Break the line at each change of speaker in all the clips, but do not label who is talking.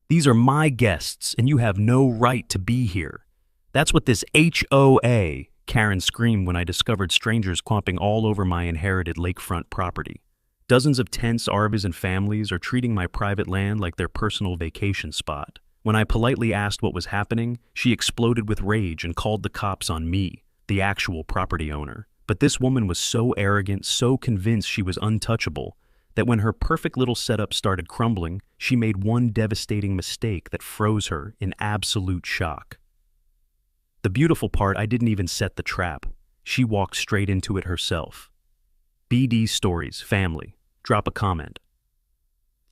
These are my guests, and you have no right to be here. That's what this HOA, Karen screamed when I discovered strangers camping all over my inherited lakefront property. Dozens of tents, RVs, and families are treating my private land like their personal vacation spot. When I politely asked what was happening, she exploded with rage and called the cops on me, the actual property owner. But this woman was so arrogant, so convinced she was untouchable, that when her perfect little setup started crumbling, she made one devastating mistake that froze her in absolute shock. The beautiful part, I didn't even set the trap. She walked straight into it herself. BD Stories, family. Drop a comment.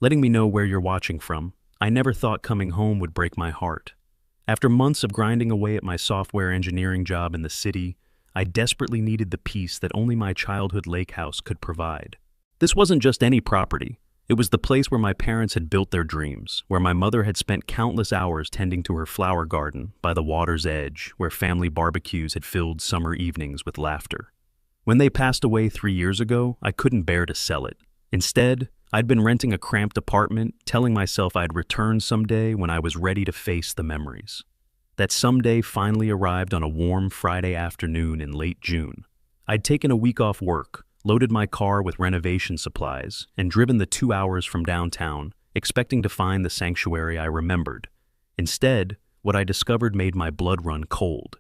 Letting me know where you're watching from. I never thought coming home would break my heart. After months of grinding away at my software engineering job in the city, I desperately needed the peace that only my childhood lake house could provide. This wasn't just any property. It was the place where my parents had built their dreams, where my mother had spent countless hours tending to her flower garden by the water's edge, where family barbecues had filled summer evenings with laughter. When they passed away 3 years ago, I couldn't bear to sell it. Instead, I'd been renting a cramped apartment, telling myself I'd return someday when I was ready to face the memories. That someday finally arrived on a warm Friday afternoon in late June. I'd taken a week off work, loaded my car with renovation supplies, and driven the 2 hours from downtown, expecting to find the sanctuary I remembered. Instead, what I discovered made my blood run cold.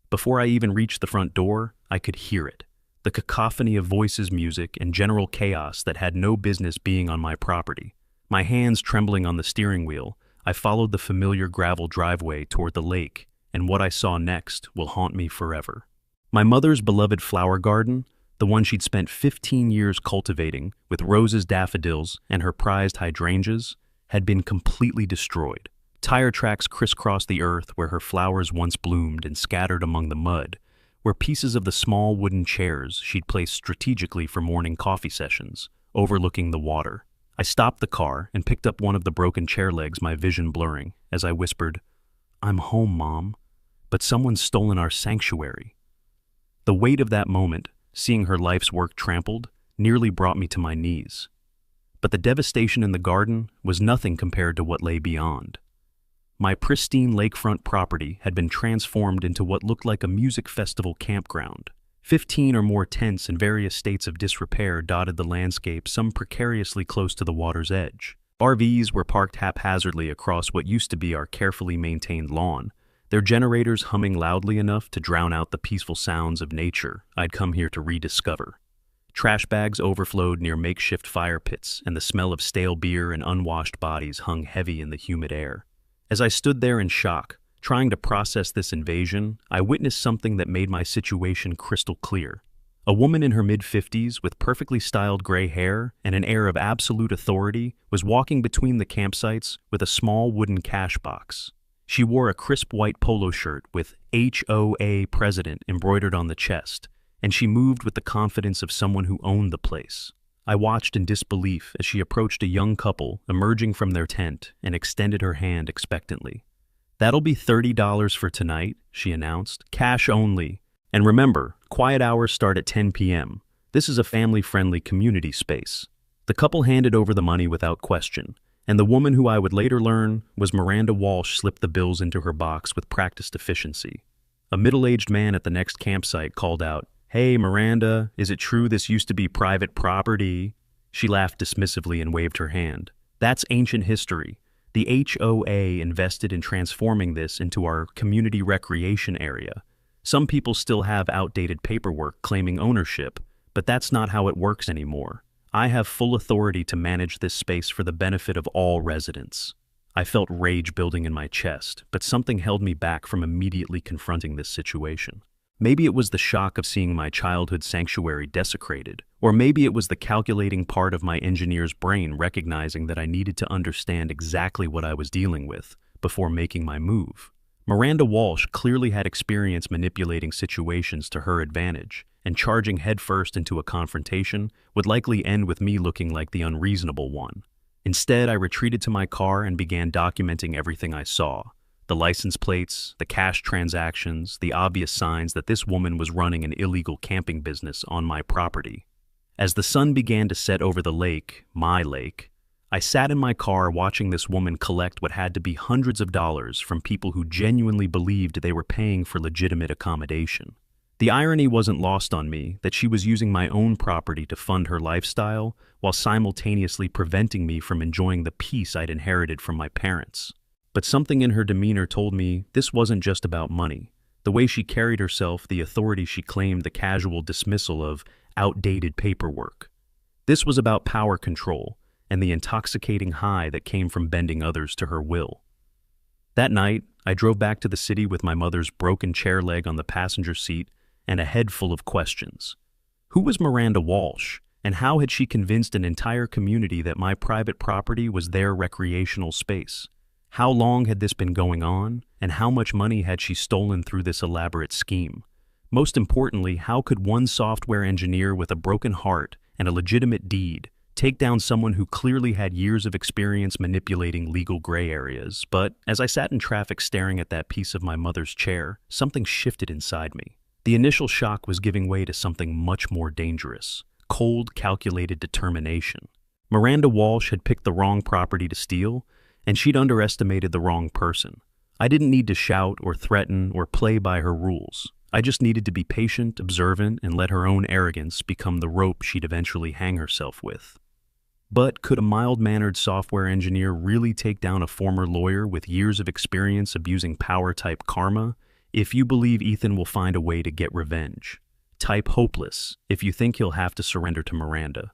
Before I even reached the front door, I could hear it. The cacophony of voices, music, and general chaos that had no business being on my property. My hands trembling on the steering wheel, I followed the familiar gravel driveway toward the lake, and what I saw next will haunt me forever. My mother's beloved flower garden, the one she'd spent 15 years cultivating, with roses, daffodils, and her prized hydrangeas, had been completely destroyed. Tire tracks crisscrossed the earth where her flowers once bloomed, and scattered among the mud were pieces of the small wooden chairs she'd placed strategically for morning coffee sessions, overlooking the water. I stopped the car and picked up one of the broken chair legs, my vision blurring, as I whispered, "I'm home, Mom, but someone's stolen our sanctuary." The weight of that moment, seeing her life's work trampled, nearly brought me to my knees. But the devastation in the garden was nothing compared to what lay beyond. My pristine lakefront property had been transformed into what looked like a music festival campground. 15 or more tents in various states of disrepair dotted the landscape, some precariously close to the water's edge. RVs were parked haphazardly across what used to be our carefully maintained lawn, their generators humming loudly enough to drown out the peaceful sounds of nature I'd come here to rediscover. Trash bags overflowed near makeshift fire pits, and the smell of stale beer and unwashed bodies hung heavy in the humid air. As I stood there in shock, trying to process this invasion, I witnessed something that made my situation crystal clear. A woman in her mid-50s with perfectly styled gray hair and an air of absolute authority was walking between the campsites with a small wooden cash box. She wore a crisp white polo shirt with HOA President embroidered on the chest, and she moved with the confidence of someone who owned the place. I watched in disbelief as she approached a young couple emerging from their tent and extended her hand expectantly. "That'll be $30 for tonight," she announced. "Cash only. And remember, quiet hours start at 10 p.m. This is a family-friendly community space." The couple handed over the money without question, and the woman who I would later learn was Miranda Walsh slipped the bills into her box with practiced efficiency. A middle-aged man at the next campsite called out, "Hey, Miranda, is it true this used to be private property?" She laughed dismissively and waved her hand. "That's ancient history. The HOA invested in transforming this into our community recreation area. Some people still have outdated paperwork claiming ownership, but that's not how it works anymore. I have full authority to manage this space for the benefit of all residents." I felt rage building in my chest, but something held me back from immediately confronting this situation. Maybe it was the shock of seeing my childhood sanctuary desecrated, or maybe it was the calculating part of my engineer's brain recognizing that I needed to understand exactly what I was dealing with before making my move. Miranda Walsh clearly had experience manipulating situations to her advantage, and charging headfirst into a confrontation would likely end with me looking like the unreasonable one. Instead, I retreated to my car and began documenting everything I saw. The license plates, the cash transactions, the obvious signs that this woman was running an illegal camping business on my property. As the sun began to set over the lake, my lake, I sat in my car watching this woman collect what had to be hundreds of dollars from people who genuinely believed they were paying for legitimate accommodation. The irony wasn't lost on me that she was using my own property to fund her lifestyle while simultaneously preventing me from enjoying the peace I'd inherited from my parents. But something in her demeanor told me this wasn't just about money. The way she carried herself, the authority she claimed, the casual dismissal of outdated paperwork. This was about power control and the intoxicating high that came from bending others to her will. That night, I drove back to the city with my mother's broken chair leg on the passenger seat and a head full of questions. Who was Miranda Walsh, and how had she convinced an entire community that my private property was their recreational space? How long had this been going on, and how much money had she stolen through this elaborate scheme? Most importantly, how could one software engineer with a broken heart and a legitimate deed take down someone who clearly had years of experience manipulating legal gray areas? But as I sat in traffic staring at that piece of my mother's chair, something shifted inside me. The initial shock was giving way to something much more dangerous: cold, calculated determination. Miranda Walsh had picked the wrong property to steal, and she'd underestimated the wrong person. I didn't need to shout or threaten or play by her rules. I just needed to be patient, observant, and let her own arrogance become the rope she'd eventually hang herself with. But could a mild-mannered software engineer really take down a former lawyer with years of experience abusing power-type karma? If you believe Ethan will find a way to get revenge, type hopeless if you think he'll have to surrender to Miranda.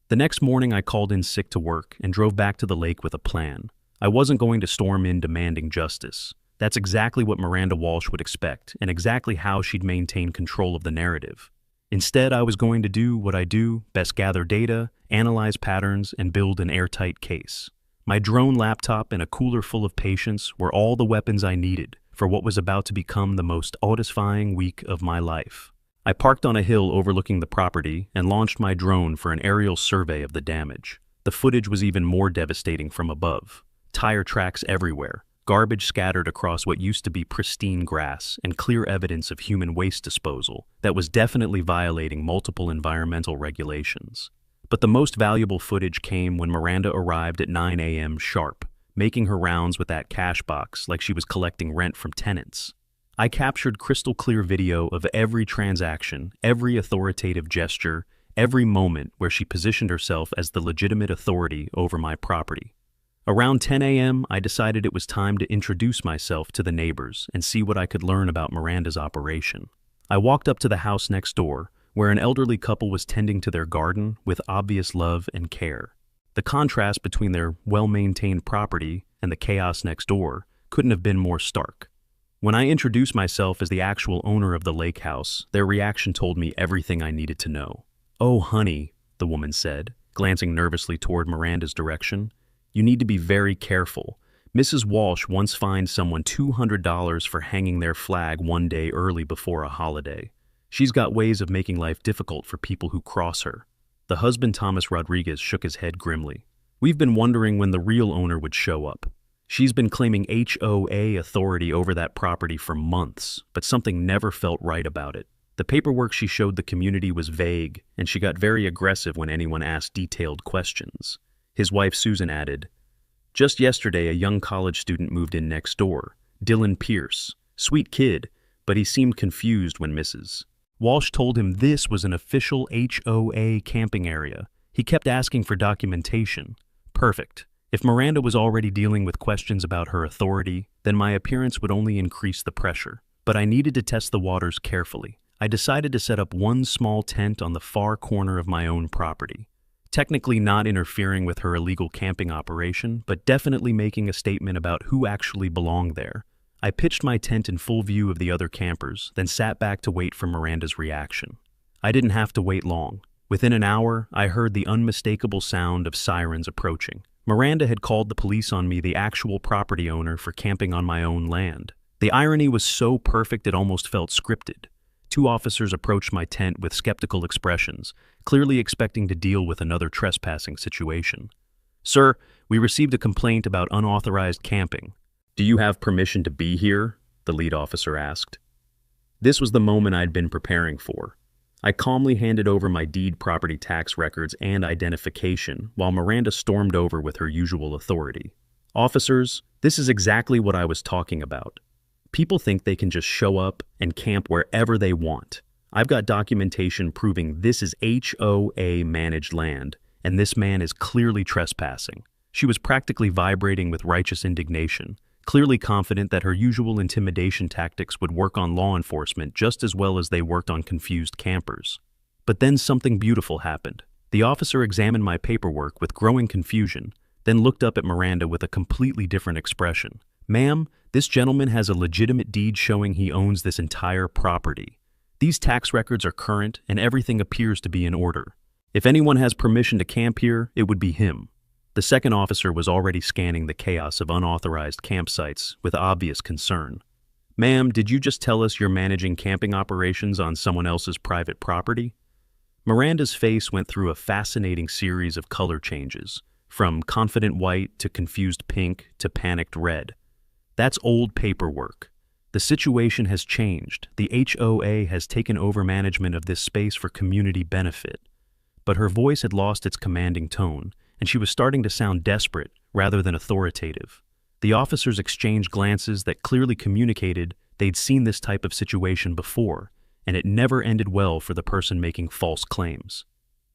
The next morning I called in sick to work and drove back to the lake with a plan. I wasn't going to storm in demanding justice. That's exactly what Miranda Walsh would expect, and exactly how she'd maintain control of the narrative. Instead, I was going to do what I do best: gather data, analyze patterns, and build an airtight case. My drone laptop and a cooler full of patience were all the weapons I needed for what was about to become the most satisfying week of my life. I parked on a hill overlooking the property and launched my drone for an aerial survey of the damage. The footage was even more devastating from above. Tire tracks everywhere, garbage scattered across what used to be pristine grass, and clear evidence of human waste disposal that was definitely violating multiple environmental regulations. But the most valuable footage came when Miranda arrived at 9 a.m. sharp, making her rounds with that cash box like she was collecting rent from tenants. I captured crystal clear video of every transaction, every authoritative gesture, every moment where she positioned herself as the legitimate authority over my property. Around 10 a.m., I decided it was time to introduce myself to the neighbors and see what I could learn about Miranda's operation. I walked up to the house next door, where an elderly couple was tending to their garden with obvious love and care. The contrast between their well-maintained property and the chaos next door couldn't have been more stark. When I introduced myself as the actual owner of the lake house, their reaction told me everything I needed to know. "Oh, honey," the woman said, glancing nervously toward Miranda's direction, "you need to be very careful. Mrs. Walsh once fined someone $200 for hanging their flag one day early before a holiday. She's got ways of making life difficult for people who cross her." The husband, Thomas Rodriguez, shook his head grimly. "We've been wondering when the real owner would show up. She's been claiming HOA authority over that property for months, but something never felt right about it. The paperwork she showed the community was vague, and she got very aggressive when anyone asked detailed questions." His wife, Susan, added, "Just yesterday, a young college student moved in next door, Dylan Pierce. Sweet kid, but he seemed confused when Mrs. Walsh told him this was an official HOA camping area. He kept asking for documentation. Perfect. If Miranda was already dealing with questions about her authority, then my appearance would only increase the pressure. But I needed to test the waters carefully. I decided to set up one small tent on the far corner of my own property. Technically not interfering with her illegal camping operation, but definitely making a statement about who actually belonged there. I pitched my tent in full view of the other campers, then sat back to wait for Miranda's reaction. I didn't have to wait long. Within an hour, I heard the unmistakable sound of sirens approaching. Miranda had called the police on me, the actual property owner, for camping on my own land. The irony was so perfect it almost felt scripted. 2 officers approached my tent with skeptical expressions, clearly expecting to deal with another trespassing situation. "Sir, we received a complaint about unauthorized camping. Do you have permission to be here?" the lead officer asked. This was the moment I'd been preparing for. I calmly handed over my deed, property tax records, and identification while Miranda stormed over with her usual authority. Officers, this is exactly what I was talking about. People think they can just show up and camp wherever they want. I've got documentation proving this is HOA managed land, and this man is clearly trespassing. She was practically vibrating with righteous indignation, clearly confident that her usual intimidation tactics would work on law enforcement just as well as they worked on confused campers. But then something beautiful happened. The officer examined my paperwork with growing confusion, then looked up at Miranda with a completely different expression. "Ma'am, this gentleman has a legitimate deed showing he owns this entire property. These tax records are current and everything appears to be in order. If anyone has permission to camp here, it would be him." The second officer was already scanning the chaos of unauthorized campsites with obvious concern. "Ma'am, did you just tell us you're managing camping operations on someone else's private property?" Miranda's face went through a fascinating series of color changes, from confident white to confused pink to panicked red. "That's old paperwork. The situation has changed. The HOA has taken over management of this space for community benefit." But her voice had lost its commanding tone, and she was starting to sound desperate rather than authoritative. The officers exchanged glances that clearly communicated they'd seen this type of situation before, and it never ended well for the person making false claims.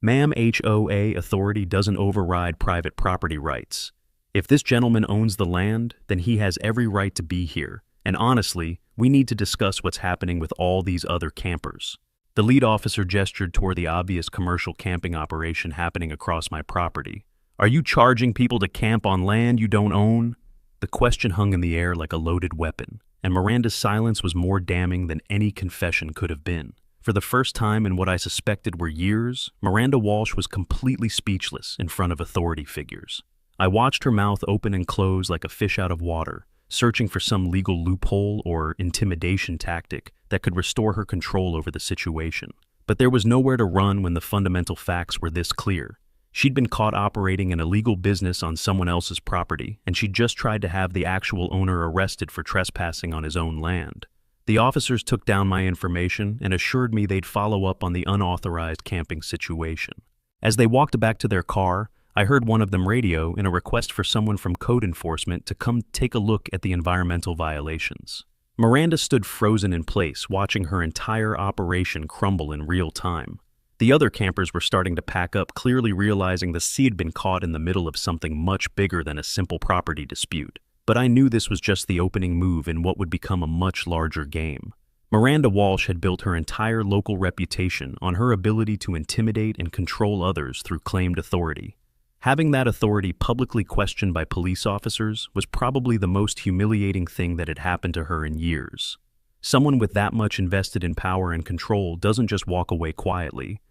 "Ma'am, HOA authority doesn't override private property rights. If this gentleman owns the land, then he has every right to be here, and honestly, we need to discuss what's happening with all these other campers." The lead officer gestured toward the obvious commercial camping operation happening across my property. "Are you charging people to camp on land you don't own?" The question hung in the air like a loaded weapon, and Miranda's silence was more damning than any confession could have been. For the first time in what I suspected were years, Miranda Walsh was completely speechless in front of authority figures. I watched her mouth open and close like a fish out of water, searching for some legal loophole or intimidation tactic that could restore her control over the situation. But there was nowhere to run when the fundamental facts were this clear. She'd been caught operating an illegal business on someone else's property, and she'd just tried to have the actual owner arrested for trespassing on his own land. The officers took down my information and assured me they'd follow up on the unauthorized camping situation. As they walked back to their car, I heard one of them radio in a request for someone from code enforcement to come take a look at the environmental violations. Miranda stood frozen in place, watching her entire operation crumble in real time. The other campers were starting to pack up, clearly realizing the sea had been caught in the middle of something much bigger than a simple property dispute. But I knew this was just the opening move in what would become a much larger game. Miranda Walsh had built her entire local reputation on her ability to intimidate and control others through claimed authority. Having that authority publicly questioned by police officers was probably the most humiliating thing that had happened to her in years. Someone with that much invested in power and control doesn't just walk away quietly.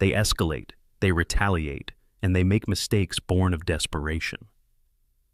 They escalate, they retaliate, and they make mistakes born of desperation.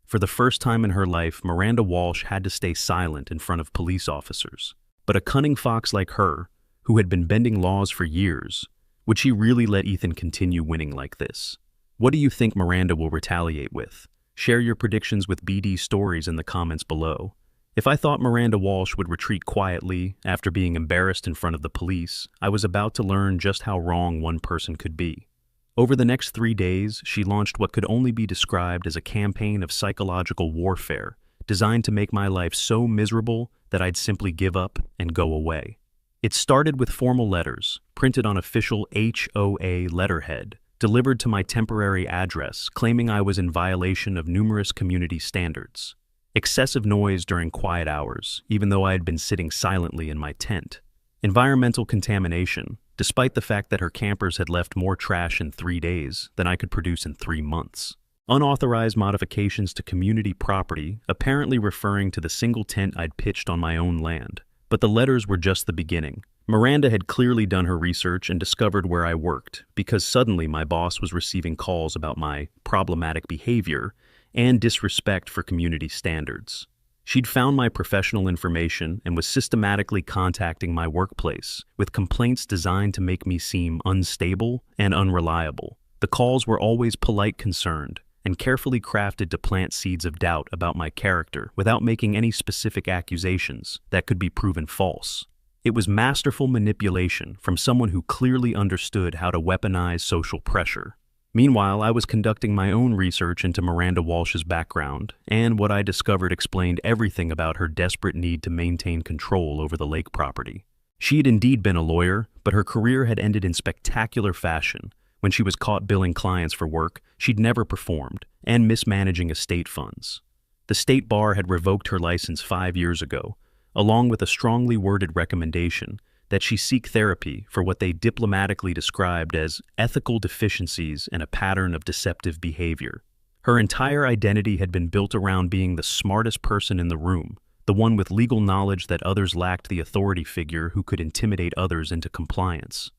For the first time in her life, Miranda Walsh had to stay silent in front of police officers. But a cunning fox like her, who had been bending laws for years, would she really let Ethan continue winning like this? What do you think Miranda will retaliate with? Share your predictions with BD Stories in the comments below. If I thought Miranda Walsh would retreat quietly after being embarrassed in front of the police, I was about to learn just how wrong one person could be. Over the next 3 days, she launched what could only be described as a campaign of psychological warfare, designed to make my life so miserable that I'd simply give up and go away. It started with formal letters, printed on official HOA letterhead, delivered to my temporary address, claiming I was in violation of numerous community standards. Excessive noise during quiet hours, even though I had been sitting silently in my tent. Environmental contamination, despite the fact that her campers had left more trash in 3 days than I could produce in 3 months. Unauthorized modifications to community property, apparently referring to the single tent I'd pitched on my own land. But the letters were just the beginning. Miranda had clearly done her research and discovered where I worked, because suddenly my boss was receiving calls about my problematic behavior and disrespect for community standards. She'd found my professional information and was systematically contacting my workplace with complaints designed to make me seem unstable and unreliable. The calls were always polite concerned and carefully crafted to plant seeds of doubt about my character without making any specific accusations that could be proven false. It was masterful manipulation from someone who clearly understood how to weaponize social pressure. Meanwhile, I was conducting my own research into Miranda Walsh's background, and what I discovered explained everything about her desperate need to maintain control over the lake property. She had indeed been a lawyer, but her career had ended in spectacular fashion. When she was caught billing clients for work she'd never performed and mismanaging estate funds. The state bar had revoked her license 5 years ago, along with a strongly worded recommendation that she seek therapy for what they diplomatically described as ethical deficiencies and a pattern of deceptive behavior. Her entire identity had been built around being the smartest person in the room, the one with legal knowledge that others lacked, the authority figure who could intimidate others into compliance.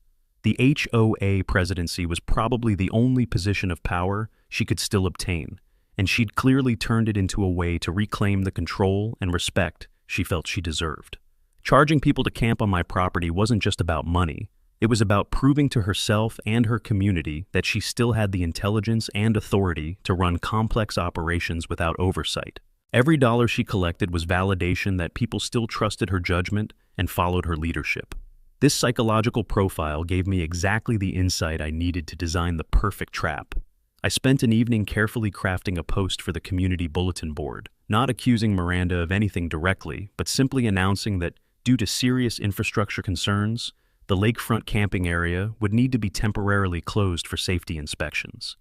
The HOA presidency was probably the only position of power she could still obtain, and she'd clearly turned it into a way to reclaim the control and respect she felt she deserved. Charging people to camp on my property wasn't just about money. It was about proving to herself and her community that she still had the intelligence and authority to run complex operations without oversight. Every dollar she collected was validation that people still trusted her judgment and followed her leadership. This psychological profile gave me exactly the insight I needed to design the perfect trap. I spent an evening carefully crafting a post for the community bulletin board, not accusing Miranda of anything directly, but simply announcing that due to serious infrastructure concerns, the lakefront camping area would need to be temporarily closed for safety inspections.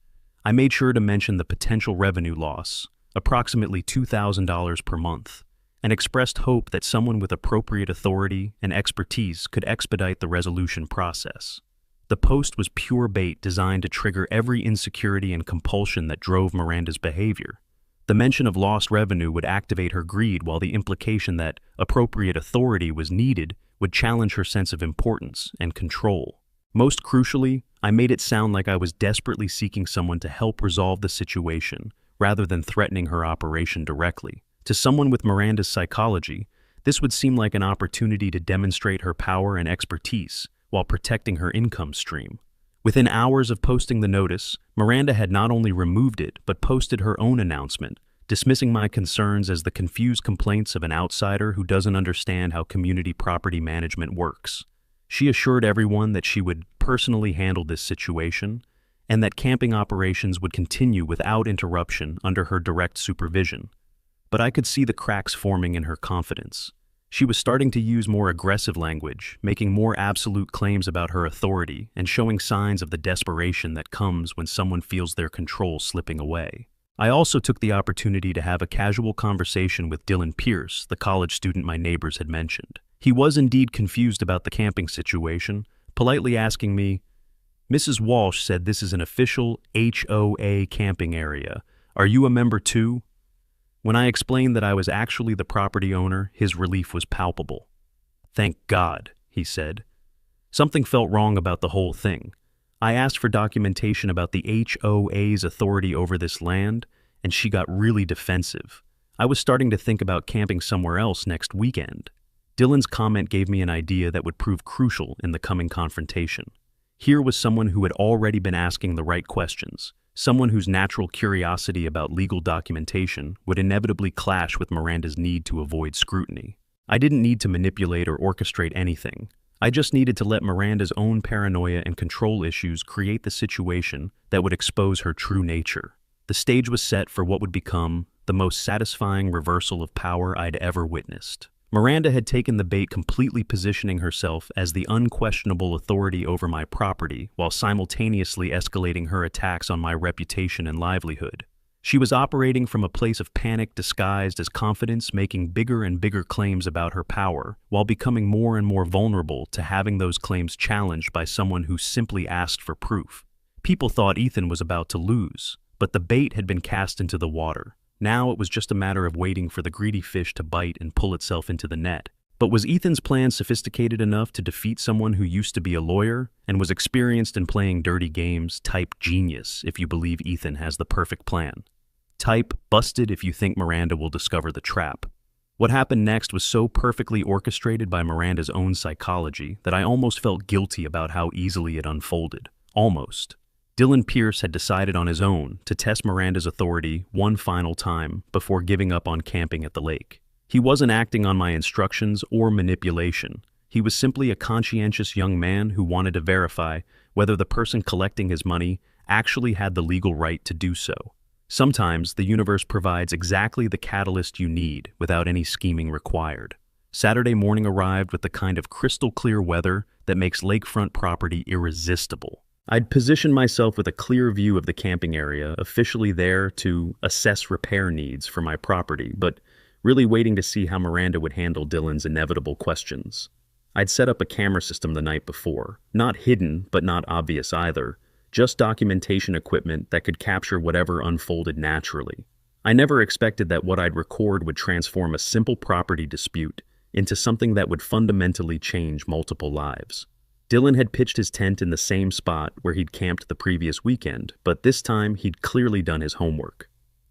I made sure to mention the potential revenue loss, approximately $2,000 per month, and expressed hope that someone with appropriate authority and expertise could expedite the resolution process. The post was pure bait designed to trigger every insecurity and compulsion that drove Miranda's behavior. The mention of lost revenue would activate her greed, while the implication that appropriate authority was needed would challenge her sense of importance and control. Most crucially, I made it sound like I was desperately seeking someone to help resolve the situation, rather than threatening her operation directly. To someone with Miranda's psychology, this would seem like an opportunity to demonstrate her power and expertise while protecting her income stream. Within hours of posting the notice, Miranda had not only removed it, but posted her own announcement, dismissing my concerns as the confused complaints of an outsider who doesn't understand how community property management works. She assured everyone that she would personally handle this situation, and that camping operations would continue without interruption under her direct supervision. But I could see the cracks forming in her confidence. She was starting to use more aggressive language, making more absolute claims about her authority, and showing signs of the desperation that comes when someone feels their control slipping away. I also took the opportunity to have a casual conversation with Dylan Pierce, the college student my neighbors had mentioned. He was indeed confused about the camping situation, politely asking me, "Mrs. Walsh said this is an official HOA camping area. Are you a member too?" When I explained that I was actually the property owner, his relief was palpable. "Thank God," he said. Something felt wrong about the whole thing. I asked for documentation about the HOA's authority over this land, and she got really defensive. I was starting to think about camping somewhere else next weekend. Dylan's comment gave me an idea that would prove crucial in the coming confrontation. Here was someone who had already been asking the right questions. Someone whose natural curiosity about legal documentation would inevitably clash with Miranda's need to avoid scrutiny. I didn't need to manipulate or orchestrate anything. I just needed to let Miranda's own paranoia and control issues create the situation that would expose her true nature. The stage was set for what would become the most satisfying reversal of power I'd ever witnessed. Miranda had taken the bait, completely positioning herself as the unquestionable authority over my property while simultaneously escalating her attacks on my reputation and livelihood. She was operating from a place of panic disguised as confidence, making bigger and bigger claims about her power, while becoming more and more vulnerable to having those claims challenged by someone who simply asked for proof. People thought Ethan was about to lose, but the bait had been cast into the water. Now it was just a matter of waiting for the greedy fish to bite and pull itself into the net. But was Ethan's plan sophisticated enough to defeat someone who used to be a lawyer and was experienced in playing dirty games? Type genius if you believe Ethan has the perfect plan. Type busted if you think Miranda will discover the trap. What happened next was so perfectly orchestrated by Miranda's own psychology that I almost felt guilty about how easily it unfolded. Almost. Dylan Pierce had decided on his own to test Miranda's authority one final time before giving up on camping at the lake. He wasn't acting on my instructions or manipulation. He was simply a conscientious young man who wanted to verify whether the person collecting his money actually had the legal right to do so. Sometimes the universe provides exactly the catalyst you need without any scheming required. Saturday morning arrived with the kind of crystal clear weather that makes lakefront property irresistible. I'd positioned myself with a clear view of the camping area, officially there to assess repair needs for my property, but really waiting to see how Miranda would handle Dylan's inevitable questions. I'd set up a camera system the night before, not hidden but not obvious either, just documentation equipment that could capture whatever unfolded naturally. I never expected that what I'd record would transform a simple property dispute into something that would fundamentally change multiple lives. Dylan had pitched his tent in the same spot where he'd camped the previous weekend, but this time he'd clearly done his homework.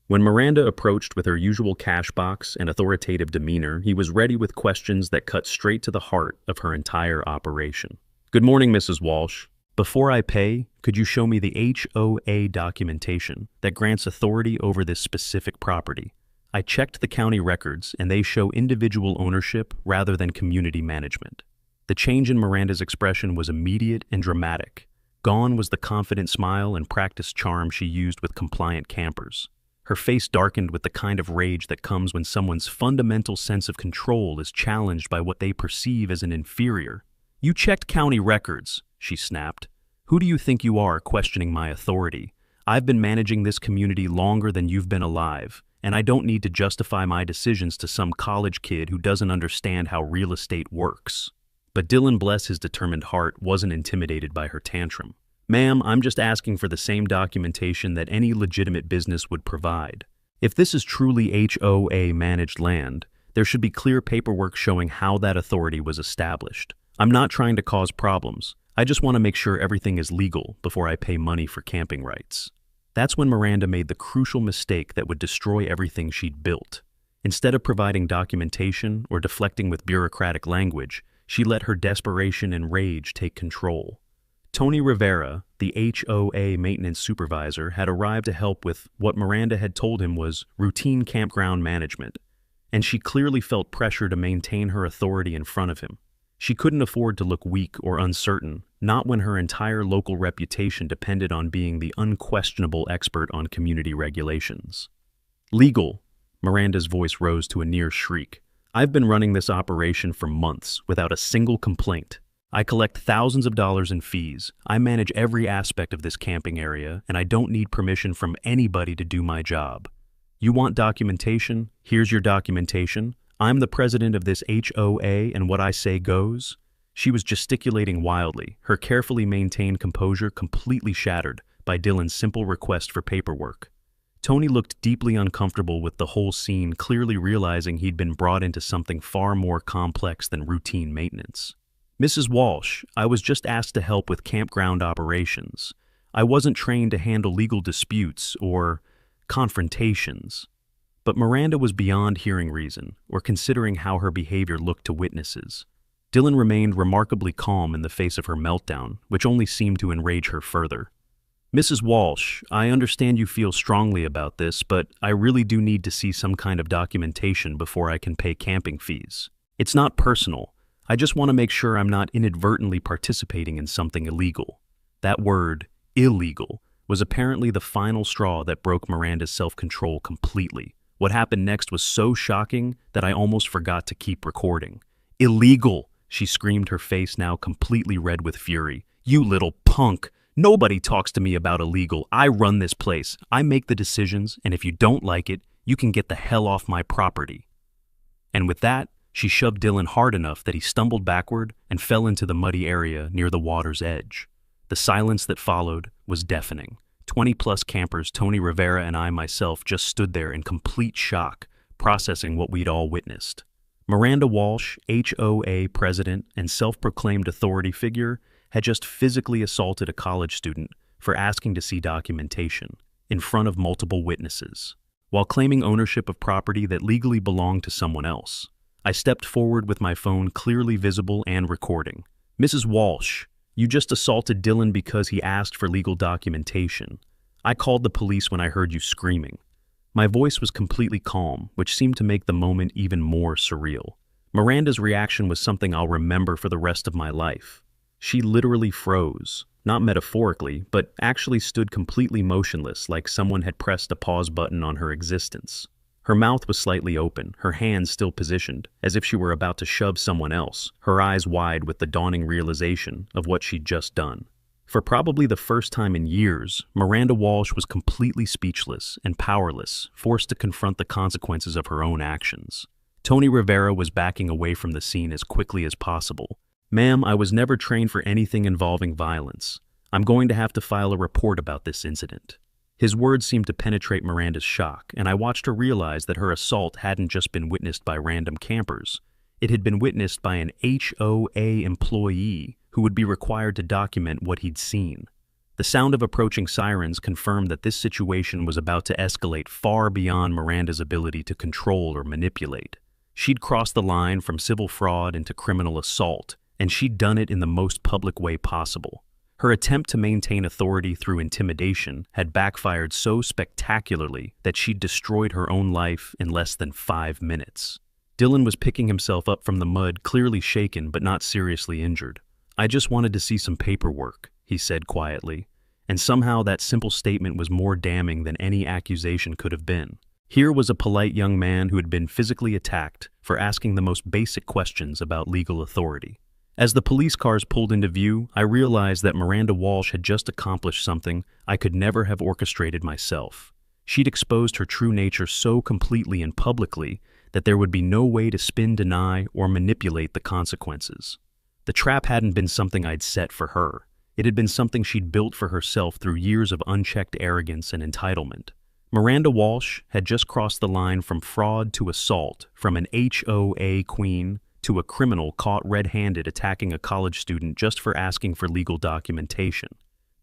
When Miranda approached with her usual cash box and authoritative demeanor, he was ready with questions that cut straight to the heart of her entire operation. "Good morning, Mrs. Walsh. Before I pay, could you show me the HOA documentation that grants authority over this specific property? I checked the county records, and they show individual ownership rather than community management." The change in Miranda's expression was immediate and dramatic. Gone was the confident smile and practiced charm she used with compliant campers. Her face darkened with the kind of rage that comes when someone's fundamental sense of control is challenged by what they perceive as an inferior. "You checked county records," she snapped. "Who do you think you are questioning my authority? I've been managing this community longer than you've been alive, and I don't need to justify my decisions to some college kid who doesn't understand how real estate works." But Dylan, bless his determined heart, wasn't intimidated by her tantrum. "Ma'am, I'm just asking for the same documentation that any legitimate business would provide. If this is truly HOA managed land, there should be clear paperwork showing how that authority was established. I'm not trying to cause problems. I just want to make sure everything is legal before I pay money for camping rights." That's when Miranda made the crucial mistake that would destroy everything she'd built. Instead of providing documentation or deflecting with bureaucratic language, she let her desperation and rage take control. Tony Rivera, the HOA maintenance supervisor, had arrived to help with what Miranda had told him was routine campground management, and she clearly felt pressure to maintain her authority in front of him. She couldn't afford to look weak or uncertain, not when her entire local reputation depended on being the unquestionable expert on community regulations. "Legal," Miranda's voice rose to a near shriek. "I've been running this operation for months without a single complaint. I collect thousands of dollars in fees. I manage every aspect of this camping area, and I don't need permission from anybody to do my job. You want documentation? Here's your documentation. I'm the president of this HOA, and what I say goes." She was gesticulating wildly, her carefully maintained composure completely shattered by Dylan's simple request for paperwork. Tony looked deeply uncomfortable with the whole scene, clearly realizing he'd been brought into something far more complex than routine maintenance. "Mrs. Walsh, I was just asked to help with campground operations. I wasn't trained to handle legal disputes or confrontations." But Miranda was beyond hearing reason or considering how her behavior looked to witnesses. Dylan remained remarkably calm in the face of her meltdown, which only seemed to enrage her further. "Mrs. Walsh, I understand you feel strongly about this, but I really do need to see some kind of documentation before I can pay camping fees. It's not personal. I just want to make sure I'm not inadvertently participating in something illegal." That word, illegal, was apparently the final straw that broke Miranda's self-control completely. What happened next was so shocking that I almost forgot to keep recording. "Illegal!" she screamed, her face now completely red with fury. "You little punk! Nobody talks to me about illegal. I run this place. I make the decisions, and if you don't like it, you can get the hell off my property." And with that, she shoved Dylan hard enough that he stumbled backward and fell into the muddy area near the water's edge. The silence that followed was deafening. 20-plus campers, Tony Rivera and I myself, just stood there in complete shock, processing what we'd all witnessed. Miranda Walsh, HOA president and self-proclaimed authority figure, had just physically assaulted a college student for asking to see documentation in front of multiple witnesses, while claiming ownership of property that legally belonged to someone else. I stepped forward with my phone clearly visible and recording. "Mrs. Walsh, you just assaulted Dylan because he asked for legal documentation. I called the police when I heard you screaming." My voice was completely calm, which seemed to make the moment even more surreal. Miranda's reaction was something I'll remember for the rest of my life. She literally froze, not metaphorically, but actually stood completely motionless, like someone had pressed a pause button on her existence. Her mouth was slightly open, her hands still positioned, as if she were about to shove someone else, her eyes wide with the dawning realization of what she'd just done. For probably the first time in years, Miranda Walsh was completely speechless and powerless, forced to confront the consequences of her own actions. Tony Rivera was backing away from the scene as quickly as possible. "Ma'am, I was never trained for anything involving violence. I'm going to have to file a report about this incident." His words seemed to penetrate Miranda's shock, and I watched her realize that her assault hadn't just been witnessed by random campers. It had been witnessed by an HOA employee who would be required to document what he'd seen. The sound of approaching sirens confirmed that this situation was about to escalate far beyond Miranda's ability to control or manipulate. She'd crossed the line from civil fraud into criminal assault, and she'd done it in the most public way possible. Her attempt to maintain authority through intimidation had backfired so spectacularly that she'd destroyed her own life in less than 5 minutes. Dylan was picking himself up from the mud, clearly shaken but not seriously injured. "I just wanted to see some paperwork," he said quietly, and somehow that simple statement was more damning than any accusation could have been. Here was a polite young man who had been physically attacked for asking the most basic questions about legal authority. As the police cars pulled into view, I realized that Miranda Walsh had just accomplished something I could never have orchestrated myself. She'd exposed her true nature so completely and publicly that there would be no way to spin, deny, or manipulate the consequences. The trap hadn't been something I'd set for her. It had been something she'd built for herself through years of unchecked arrogance and entitlement. Miranda Walsh had just crossed the line from fraud to assault, from an HOA queen to a criminal caught red-handed attacking a college student just for asking for legal documentation.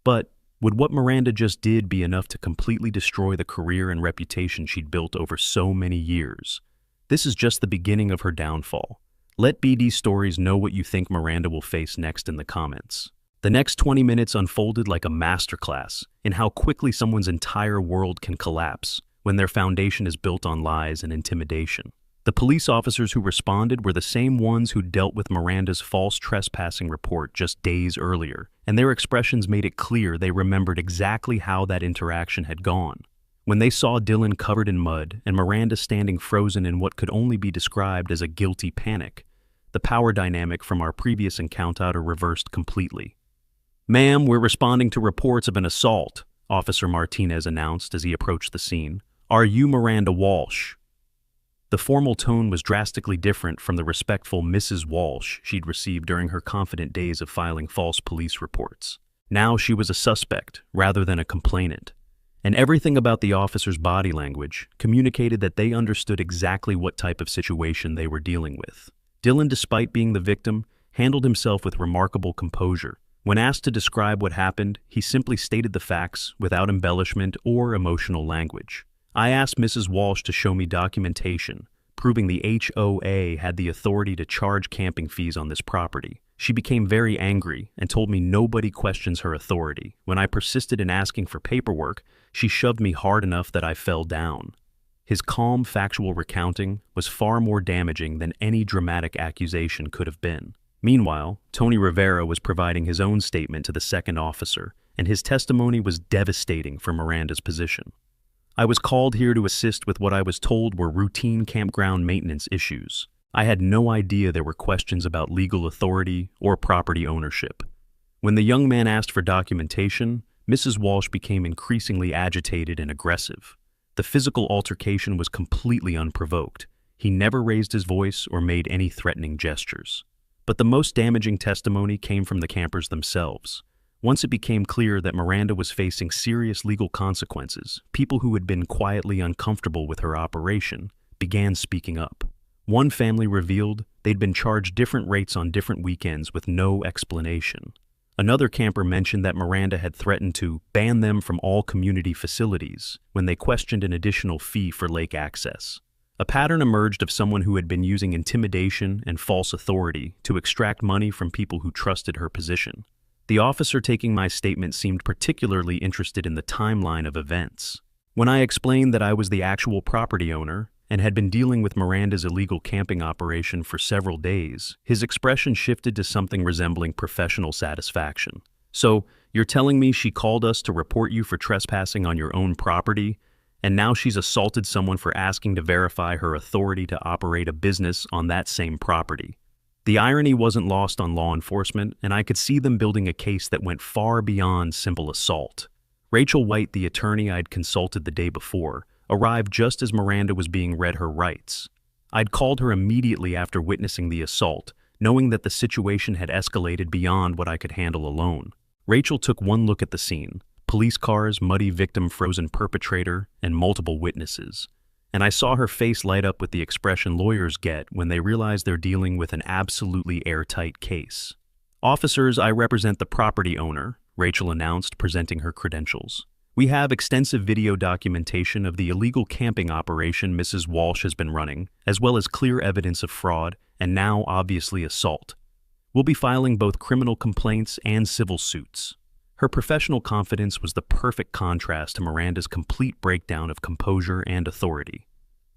But would what Miranda just did be enough to completely destroy the career and reputation she'd built over so many years? This is just the beginning of her downfall. Let BD Stories know what you think Miranda will face next in the comments. The next 20 minutes unfolded like a masterclass in how quickly someone's entire world can collapse when their foundation is built on lies and intimidation. The police officers who responded were the same ones who dealt with Miranda's false trespassing report just days earlier, and their expressions made it clear they remembered exactly how that interaction had gone. When they saw Dylan covered in mud and Miranda standing frozen in what could only be described as a guilty panic, the power dynamic from our previous encounter reversed completely. "Ma'am, we're responding to reports of an assault," Officer Martinez announced as he approached the scene. "Are you Miranda Walsh?" The formal tone was drastically different from the respectful Mrs. Walsh she'd received during her confident days of filing false police reports. Now she was a suspect rather than a complainant, and everything about the officer's body language communicated that they understood exactly what type of situation they were dealing with. Dylan, despite being the victim, handled himself with remarkable composure. When asked to describe what happened, he simply stated the facts without embellishment or emotional language. I asked Mrs. Walsh to show me documentation, proving the HOA had the authority to charge camping fees on this property. She became very angry and told me nobody questions her authority. When I persisted in asking for paperwork, she shoved me hard enough that I fell down. His calm, factual recounting was far more damaging than any dramatic accusation could have been. Meanwhile, Tony Rivera was providing his own statement to the second officer, and his testimony was devastating for Miranda's position. "I was called here to assist with what I was told were routine campground maintenance issues. I had no idea there were questions about legal authority or property ownership." When the young man asked for documentation, Mrs. Walsh became increasingly agitated and aggressive. The physical altercation was completely unprovoked. He never raised his voice or made any threatening gestures. But the most damaging testimony came from the campers themselves. Once it became clear that Miranda was facing serious legal consequences, people who had been quietly uncomfortable with her operation began speaking up. One family revealed they'd been charged different rates on different weekends with no explanation. Another camper mentioned that Miranda had threatened to ban them from all community facilities when they questioned an additional fee for lake access. A pattern emerged of someone who had been using intimidation and false authority to extract money from people who trusted her position. The officer taking my statement seemed particularly interested in the timeline of events. When I explained that I was the actual property owner, and had been dealing with Miranda's illegal camping operation for several days, his expression shifted to something resembling professional satisfaction. "So, you're telling me she called us to report you for trespassing on your own property, and now she's assaulted someone for asking to verify her authority to operate a business on that same property?" The irony wasn't lost on law enforcement, and I could see them building a case that went far beyond simple assault. Rachel White, the attorney I'd consulted the day before, arrived just as Miranda was being read her rights. I'd called her immediately after witnessing the assault, knowing that the situation had escalated beyond what I could handle alone. Rachel took one look at the scene: police cars, muddy victim, frozen perpetrator, and multiple witnesses. And I saw her face light up with the expression lawyers get when they realize they're dealing with an absolutely airtight case. "Officers, I represent the property owner," Rachel announced, presenting her credentials. "We have extensive video documentation of the illegal camping operation Mrs. Walsh has been running, as well as clear evidence of fraud, and now obviously assault. We'll be filing both criminal complaints and civil suits." Her professional confidence was the perfect contrast to Miranda's complete breakdown of composure and authority.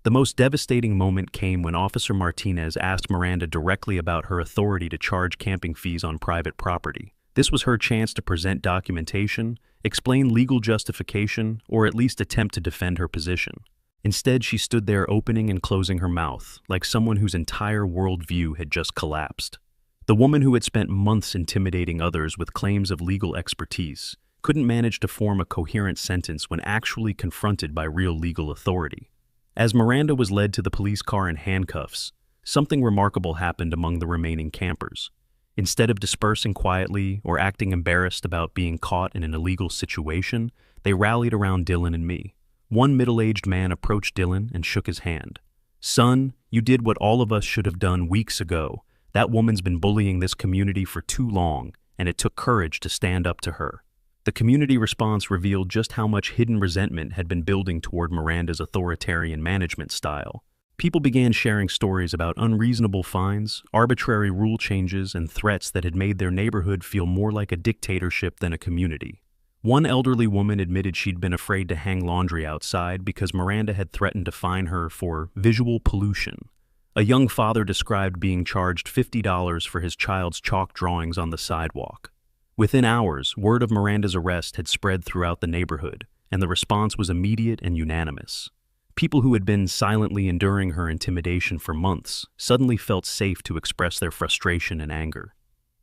The most devastating moment came when Officer Martinez asked Miranda directly about her authority to charge camping fees on private property. This was her chance to present documentation, explain legal justification, or at least attempt to defend her position. Instead, she stood there opening and closing her mouth, like someone whose entire worldview had just collapsed. The woman who had spent months intimidating others with claims of legal expertise couldn't manage to form a coherent sentence when actually confronted by real legal authority. As Miranda was led to the police car in handcuffs, something remarkable happened among the remaining campers. Instead of dispersing quietly or acting embarrassed about being caught in an illegal situation, they rallied around Dylan and me. One middle-aged man approached Dylan and shook his hand. "Son, you did what all of us should have done weeks ago. That woman's been bullying this community for too long, and it took courage to stand up to her." The community response revealed just how much hidden resentment had been building toward Miranda's authoritarian management style. People began sharing stories about unreasonable fines, arbitrary rule changes, and threats that had made their neighborhood feel more like a dictatorship than a community. One elderly woman admitted she'd been afraid to hang laundry outside because Miranda had threatened to fine her for visual pollution. A young father described being charged $50 for his child's chalk drawings on the sidewalk. Within hours, word of Miranda's arrest had spread throughout the neighborhood, and the response was immediate and unanimous. People who had been silently enduring her intimidation for months suddenly felt safe to express their frustration and anger.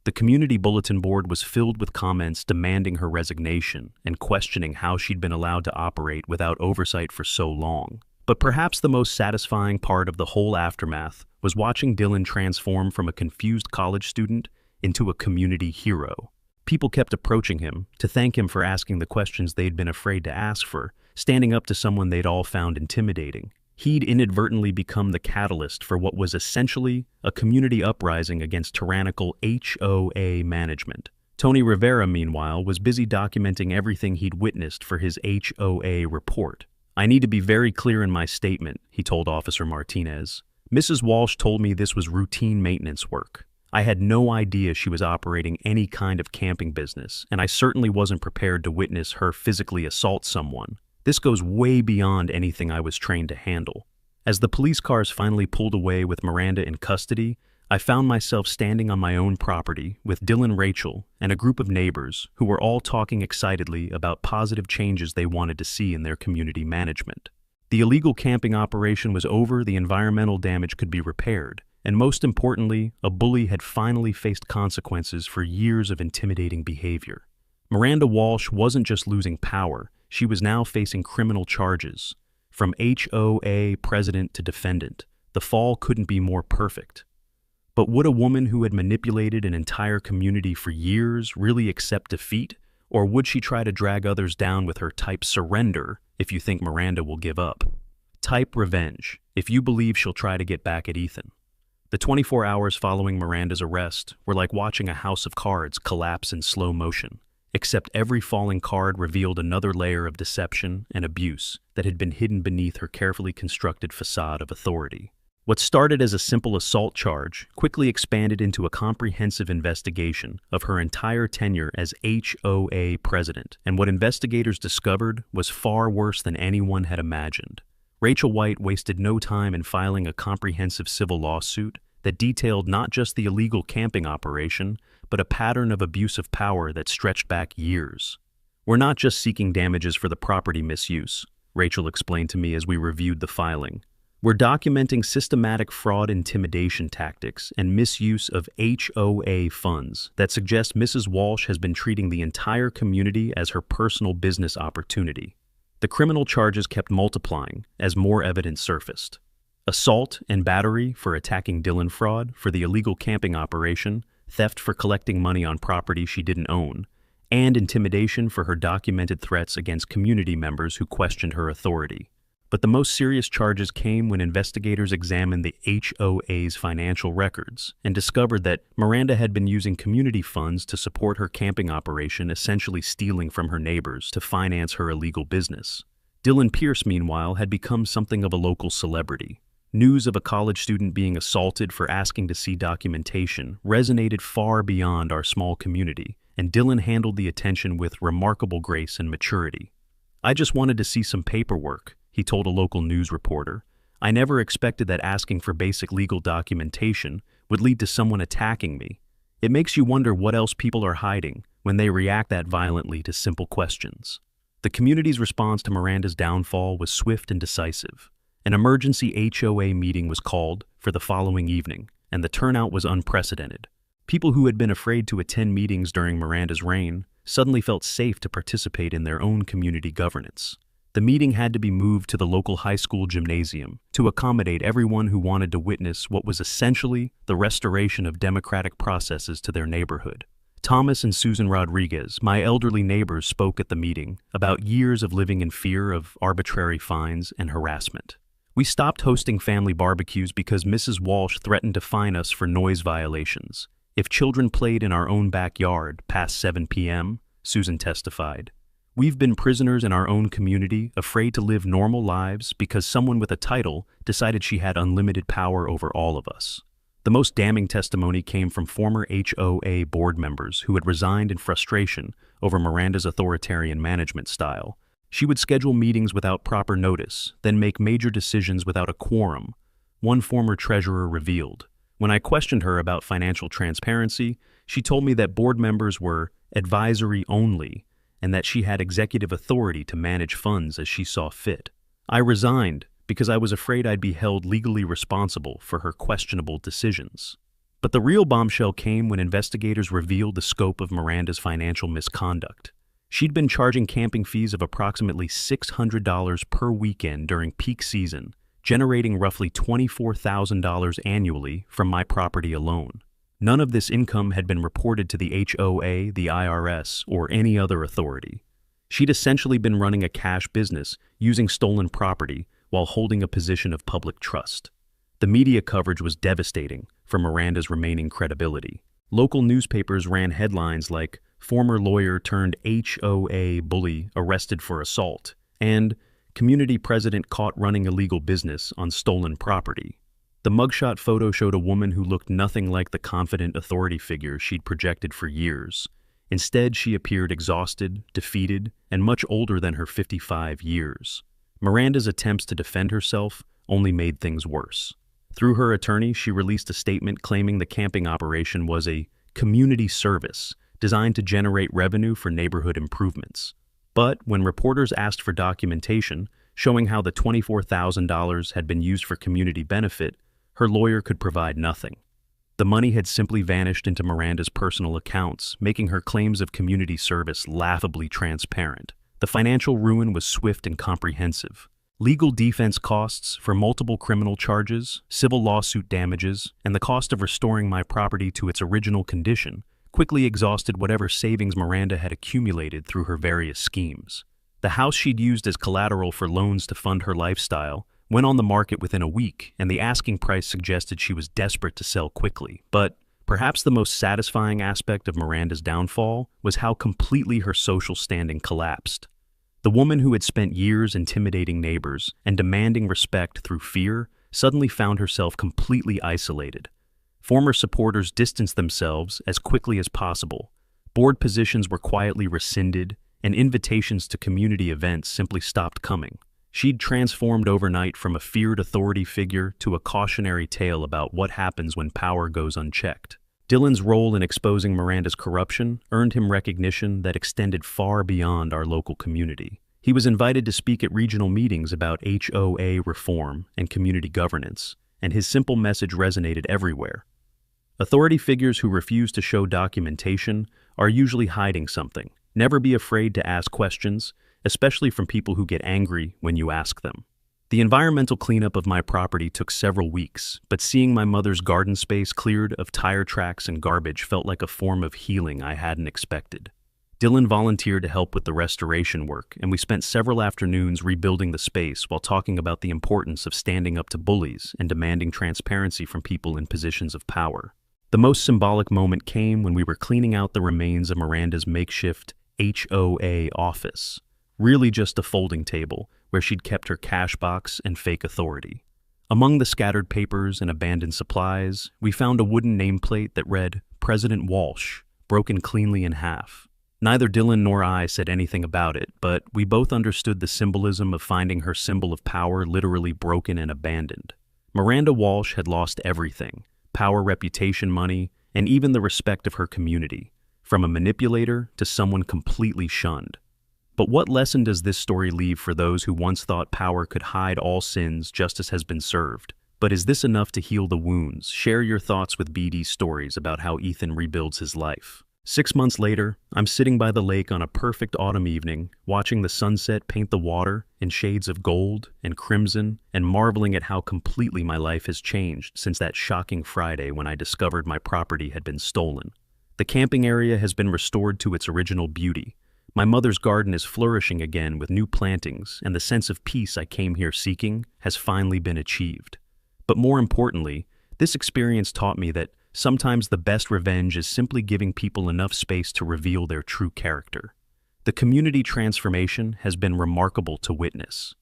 The community bulletin board was filled with comments demanding her resignation and questioning how she'd been allowed to operate without oversight for so long. But perhaps the most satisfying part of the whole aftermath was watching Dylan transform from a confused college student into a community hero. People kept approaching him to thank him for asking the questions they'd been afraid to ask, for standing up to someone they'd all found intimidating. He'd inadvertently become the catalyst for what was essentially a community uprising against tyrannical HOA management. Tony Rivera, meanwhile, was busy documenting everything he'd witnessed for his HOA report. "I need to be very clear in my statement," he told Officer Martinez. "Mrs. Walsh told me this was routine maintenance work. I had no idea she was operating any kind of camping business, and I certainly wasn't prepared to witness her physically assault someone. This goes way beyond anything I was trained to handle." As the police cars finally pulled away with Miranda in custody, I found myself standing on my own property with Dylan, Rachel, and a group of neighbors who were all talking excitedly about positive changes they wanted to see in their community management. The illegal camping operation was over, the environmental damage could be repaired, and most importantly, a bully had finally faced consequences for years of intimidating behavior. Miranda Walsh wasn't just losing power, she was now facing criminal charges. From HOA president to defendant, the fall couldn't be more perfect. But would a woman who had manipulated an entire community for years really accept defeat? Or would she try to drag others down with her type surrender if you think Miranda will give up? Type revenge if you believe she'll try to get back at Ethan. The 24 hours following Miranda's arrest were like watching a house of cards collapse in slow motion, except every falling card revealed another layer of deception and abuse that had been hidden beneath her carefully constructed facade of authority. What started as a simple assault charge quickly expanded into a comprehensive investigation of her entire tenure as HOA president, and what investigators discovered was far worse than anyone had imagined. Rachel White wasted no time in filing a comprehensive civil lawsuit that detailed not just the illegal camping operation, but a pattern of abuse of power that stretched back years. "We're not just seeking damages for the property misuse," Rachel explained to me as we reviewed the filing. "We're documenting systematic fraud intimidation tactics and misuse of HOA funds that suggest Mrs. Walsh has been treating the entire community as her personal business opportunity." The criminal charges kept multiplying as more evidence surfaced. Assault and battery for attacking Dylan, fraud for the illegal camping operation, theft for collecting money on property she didn't own, and intimidation for her documented threats against community members who questioned her authority. But the most serious charges came when investigators examined the HOA's financial records and discovered that Miranda had been using community funds to support her camping operation, essentially stealing from her neighbors to finance her illegal business. Dylan Pierce, meanwhile, had become something of a local celebrity. News of a college student being assaulted for asking to see documentation resonated far beyond our small community, and Dylan handled the attention with remarkable grace and maturity. "I just wanted to see some paperwork," he told a local news reporter. "I never expected that asking for basic legal documentation would lead to someone attacking me. It makes you wonder what else people are hiding when they react that violently to simple questions." The community's response to Miranda's downfall was swift and decisive. An emergency HOA meeting was called for the following evening, and the turnout was unprecedented. People who had been afraid to attend meetings during Miranda's reign suddenly felt safe to participate in their own community governance. The meeting had to be moved to the local high school gymnasium to accommodate everyone who wanted to witness what was essentially the restoration of democratic processes to their neighborhood. Thomas and Susan Rodriguez, my elderly neighbors, spoke at the meeting about years of living in fear of arbitrary fines and harassment. "We stopped hosting family barbecues because Mrs. Walsh threatened to fine us for noise violations if children played in our own backyard past 7 p.m., Susan testified. "We've been prisoners in our own community, afraid to live normal lives because someone with a title decided she had unlimited power over all of us." The most damning testimony came from former HOA board members who had resigned in frustration over Miranda's authoritarian management style. She would schedule meetings without proper notice, then make major decisions without a quorum. One former treasurer revealed, "When I questioned her about financial transparency, she told me that board members were advisory only and that she had executive authority to manage funds as she saw fit. I resigned because I was afraid I'd be held legally responsible for her questionable decisions." But the real bombshell came when investigators revealed the scope of Miranda's financial misconduct. She'd been charging camping fees of approximately $600 per weekend during peak season, generating roughly $24,000 annually from my property alone. None of this income had been reported to the HOA, the IRS, or any other authority. She'd essentially been running a cash business using stolen property while holding a position of public trust. The media coverage was devastating for Miranda's remaining credibility. Local newspapers ran headlines like "Former lawyer turned HOA bully arrested for assault" and "Community president caught running illegal business on stolen property." The mugshot photo showed a woman who looked nothing like the confident authority figure she'd projected for years. Instead, she appeared exhausted, defeated, and much older than her 55 years. Miranda's attempts to defend herself only made things worse. Through her attorney, she released a statement claiming the camping operation was a community service designed to generate revenue for neighborhood improvements. But when reporters asked for documentation showing how the $24,000 had been used for community benefit, her lawyer could provide nothing. The money had simply vanished into Miranda's personal accounts, making her claims of community service laughably transparent. The financial ruin was swift and comprehensive. Legal defense costs for multiple criminal charges, civil lawsuit damages, and the cost of restoring my property to its original condition quickly exhausted whatever savings Miranda had accumulated through her various schemes. The house she'd used as collateral for loans to fund her lifestyle went on the market within a week, and the asking price suggested she was desperate to sell quickly. But perhaps the most satisfying aspect of Miranda's downfall was how completely her social standing collapsed. The woman who had spent years intimidating neighbors and demanding respect through fear suddenly found herself completely isolated. Former supporters distanced themselves as quickly as possible. Board positions were quietly rescinded, and invitations to community events simply stopped coming. She'd transformed overnight from a feared authority figure to a cautionary tale about what happens when power goes unchecked. Dylan's role in exposing Miranda's corruption earned him recognition that extended far beyond our local community. He was invited to speak at regional meetings about HOA reform and community governance, and his simple message resonated everywhere. Authority figures who refuse to show documentation are usually hiding something. Never be afraid to ask questions, especially from people who get angry when you ask them. The environmental cleanup of my property took several weeks, but seeing my mother's garden space cleared of tire tracks and garbage felt like a form of healing I hadn't expected. Dylan volunteered to help with the restoration work, and we spent several afternoons rebuilding the space while talking about the importance of standing up to bullies and demanding transparency from people in positions of power. The most symbolic moment came when we were cleaning out the remains of Miranda's makeshift HOA office, really just a folding table where she'd kept her cash box and fake authority. Among the scattered papers and abandoned supplies, we found a wooden nameplate that read, "President Walsh," broken cleanly in half. Neither Dylan nor I said anything about it, but we both understood the symbolism of finding her symbol of power literally broken and abandoned. Miranda Walsh had lost everything: power, reputation, money, and even the respect of her community, from a manipulator to someone completely shunned. But what lesson does this story leave for those who once thought power could hide all sins? Justice has been served. But is this enough to heal the wounds? Share your thoughts with BD's stories about how Ethan rebuilds his life. 6 months later, I'm sitting by the lake on a perfect autumn evening, watching the sunset paint the water in shades of gold and crimson, and marveling at how completely my life has changed since that shocking Friday when I discovered my property had been stolen. The camping area has been restored to its original beauty. My mother's garden is flourishing again with new plantings, and the sense of peace I came here seeking has finally been achieved. But more importantly, this experience taught me that sometimes the best revenge is simply giving people enough space to reveal their true character. The community transformation has been remarkable to witness.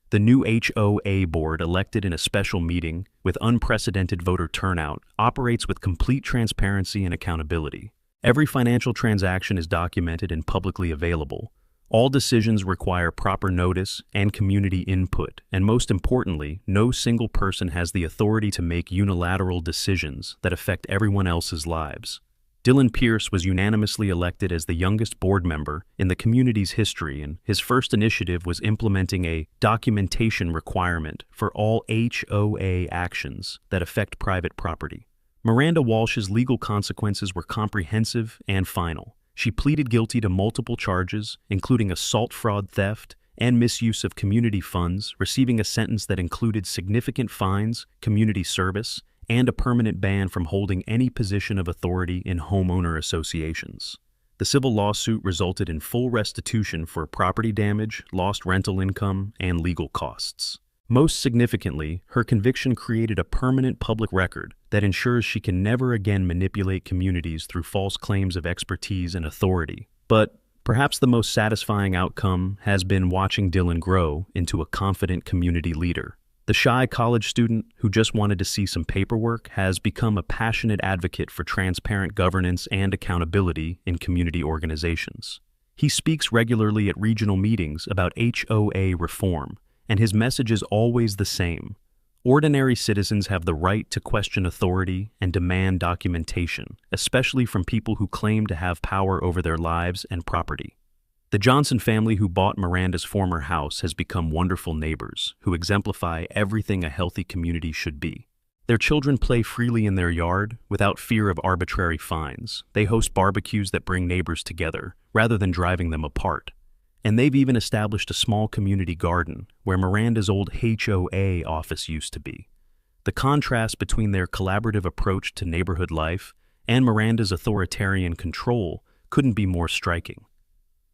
The new HOA board, elected in a special meeting with unprecedented voter turnout, operates with complete transparency and accountability. Every financial transaction is documented and publicly available. All decisions require proper notice and community input, and most importantly, no single person has the authority to make unilateral decisions that affect everyone else's lives. Dylan Pierce was unanimously elected as the youngest board member in the community's history, and his first initiative was implementing a documentation requirement for all HOA actions that affect private property. Miranda Walsh's legal consequences were comprehensive and final. She pleaded guilty to multiple charges, including assault, fraud, theft, and misuse of community funds, receiving a sentence that included significant fines, community service, and a permanent ban from holding any position of authority in homeowner associations. The civil lawsuit resulted in full restitution for property damage, lost rental income, and legal costs. Most significantly, her conviction created a permanent public record that ensures she can never again manipulate communities through false claims of expertise and authority. But perhaps the most satisfying outcome has been watching Dylan grow into a confident community leader. The shy college student who just wanted to see some paperwork has become a passionate advocate for transparent governance and accountability in community organizations. He speaks regularly at regional meetings about HOA reform, and his message is always the same. Ordinary citizens have the right to question authority and demand documentation, especially from people who claim to have power over their lives and property. The Johnson family who bought Miranda's former house has become wonderful neighbors who exemplify everything a healthy community should be. Their children play freely in their yard without fear of arbitrary fines. They host barbecues that bring neighbors together rather than driving them apart. And they've even established a small community garden where Miranda's old HOA office used to be. The contrast between their collaborative approach to neighborhood life and Miranda's authoritarian control couldn't be more striking.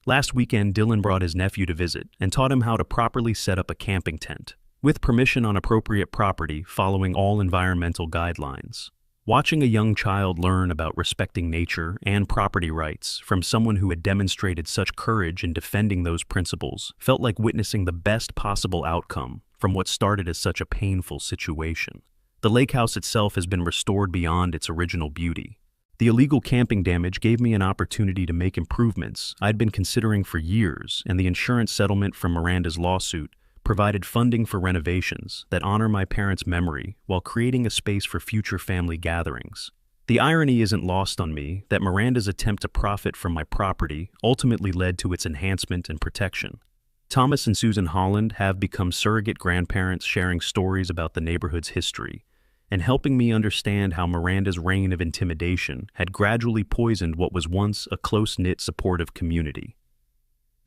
Last weekend, Dylan brought his nephew to visit and taught him how to properly set up a camping tent, with permission on appropriate property following all environmental guidelines. Watching a young child learn about respecting nature and property rights from someone who had demonstrated such courage in defending those principles felt like witnessing the best possible outcome from what started as such a painful situation. The lake house itself has been restored beyond its original beauty. The illegal camping damage gave me an opportunity to make improvements I'd been considering for years, and the insurance settlement from Miranda's lawsuit provided funding for renovations that honor my parents' memory while creating a space for future family gatherings. The irony isn't lost on me that Miranda's attempt to profit from my property ultimately led to its enhancement and protection. Thomas and Susan Holland have become surrogate grandparents, sharing stories about the neighborhood's history and helping me understand how Miranda's reign of intimidation had gradually poisoned what was once a close-knit, supportive community.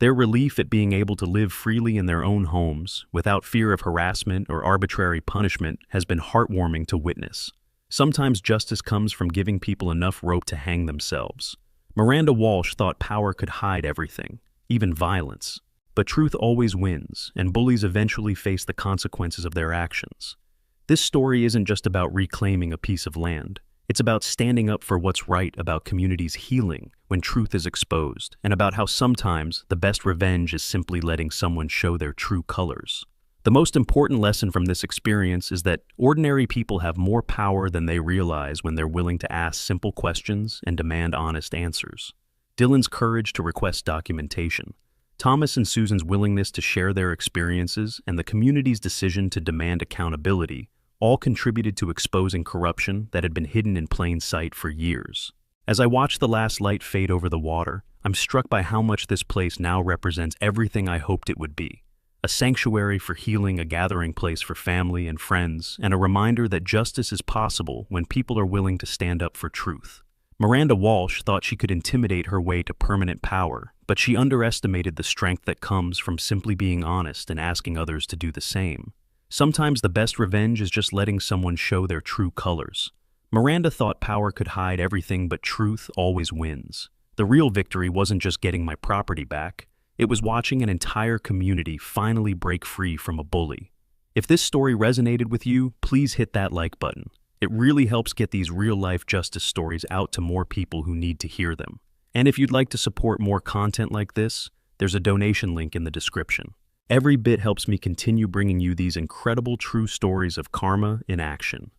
Their relief at being able to live freely in their own homes without fear of harassment or arbitrary punishment has been heartwarming to witness. Sometimes justice comes from giving people enough rope to hang themselves. Miranda Walsh thought power could hide everything, even violence. But truth always wins, and bullies eventually face the consequences of their actions. This story isn't just about reclaiming a piece of land. It's about standing up for what's right, about communities healing when truth is exposed, and about how sometimes the best revenge is simply letting someone show their true colors. The most important lesson from this experience is that ordinary people have more power than they realize when they're willing to ask simple questions and demand honest answers. Dylan's courage to request documentation, Thomas and Susan's willingness to share their experiences, and the community's decision to demand accountability all contributed to exposing corruption that had been hidden in plain sight for years. As I watch the last light fade over the water, I'm struck by how much this place now represents everything I hoped it would be. A sanctuary for healing, a gathering place for family and friends, and a reminder that justice is possible when people are willing to stand up for truth. Miranda Walsh thought she could intimidate her way to permanent power, but she underestimated the strength that comes from simply being honest and asking others to do the same. Sometimes the best revenge is just letting someone show their true colors. Miranda thought power could hide everything, but truth always wins. The real victory wasn't just getting my property back, it was watching an entire community finally break free from a bully. If this story resonated with you, please hit that like button. It really helps get these real-life justice stories out to more people who need to hear them. And if you'd like to support more content like this, there's a donation link in the description. Every bit helps me continue bringing you these incredible true stories of karma in action.